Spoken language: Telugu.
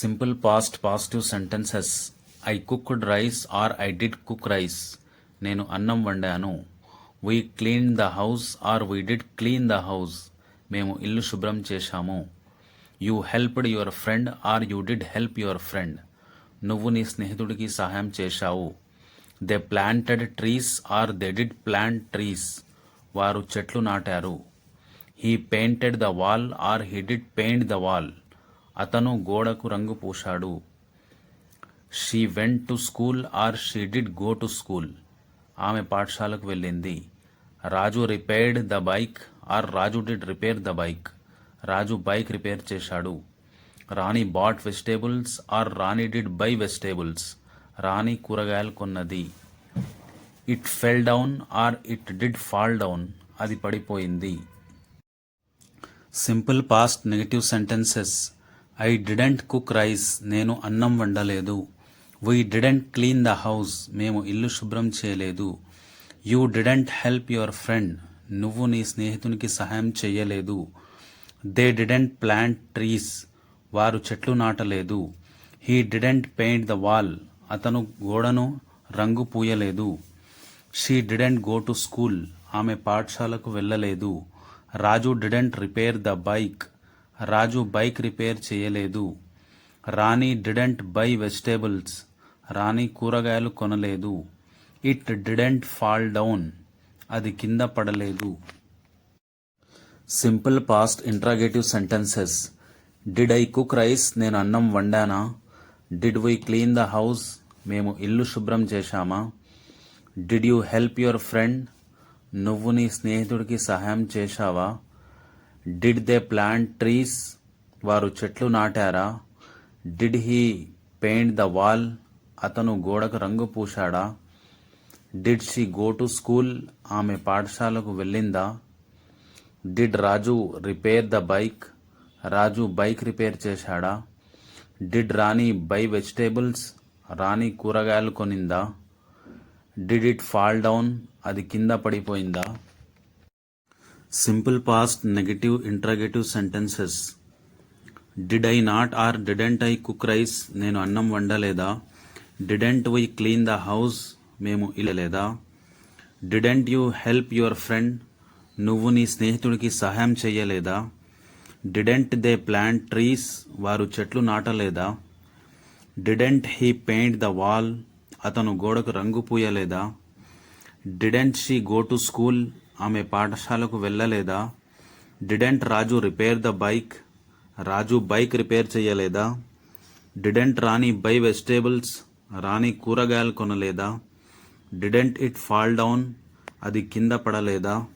Simple past positive sentences. I cooked rice or I did cook rice. నేను అన్నం వండాను. We cleaned the house or we did clean the house. మేము ఇల్లు శుభ్రం చేశాము. You helped your friend or you did help your friend. నువ్వు నీ స్నేహితుడికి సహాయం చేశావు. They planted trees or they did plant trees. వారు చెట్లు నాటారు. He painted the wall or he did paint the wall. అతను గోడకు రంగు పూశాడు. She went to school or she did go to school. ఆమె పాఠశాలకు వెళ్ళింది. Raju repaired the bike or Raju did repair the bike. Raju bike repair చేశాడు. Rani bought vegetables or Rani did buy vegetables. Rani కూరగాయలు కొన్నది. It fell down or it did fall down. అది పడిపోయింది. Simple past negative sentences. I didn't cook rice. నేను అన్నం వండలేదు. We didn't clean the house. మేము ఇల్లు శుభ్రం చేయలేదు. You didn't help your friend. నువ్వు నీ స్నేహితునికి సహాయం చేయలేదు. They didn't plant trees. వారు చెట్లు నాటలేదు. He didn't paint the wall. అతను గోడను రంగు పూయలేదు. She didn't go to school. ఆమె పాఠశాలకు వెళ్ళలేదు. Raju didn't repair the bike. Raju bike repair చేయలేదు. Rani didn't buy vegetables. Rani కూరగాయలు కొనలేదు. It didn't fall down. అది కింద పడలేదు. Simple past interrogative sentences. Did I cook rice. నేను అన్నం వండానా. Did we clean the house. మేము ఇల్లు శుభ్రం చేశామా. Did you help your friend. నువ్వు నీ స్నేహితుడికి సహాయం చేశావా. Did they plant trees. వారు చెట్లు నాటారా. Did he paint the wall. అతను గోడకు రంగు పూశాడా. Did she go to school. ఆమె పాఠశాలకు వెళ్ళిందా. Did Raju repair the bike. Raju bike repair చేశాడా. Did Rani buy vegetables. Rani కూరగాయలు కొనిందా. Did it fall down. అది కింద పడిపోయిందా. Simple past negative interrogative sentences. Did I not or didn't I cook rice. నేను అన్నం వండలేదా. Didn't we clean the house. మేము ఇల్లలేదా. Didn't you help your friend. నువ్వు నీ స్నేహితుడికి సహాయం చెయ్యలేదా. Didn't they plant trees. వారు చెట్లు నాటలేదా. Didn't he paint the wall. అతను గోడకు రంగు పూయలేదా. Didn't she go to school. ఆమె పాఠశాలకు వెళ్ళలేదా. Didn't Raju repair the bike. Raju bike repair చేయలేదా. Didn't Rani buy vegetables. Rani కూరగాయలు కొనలేదా. Didn't it fall down. అది కింద పడలేదా.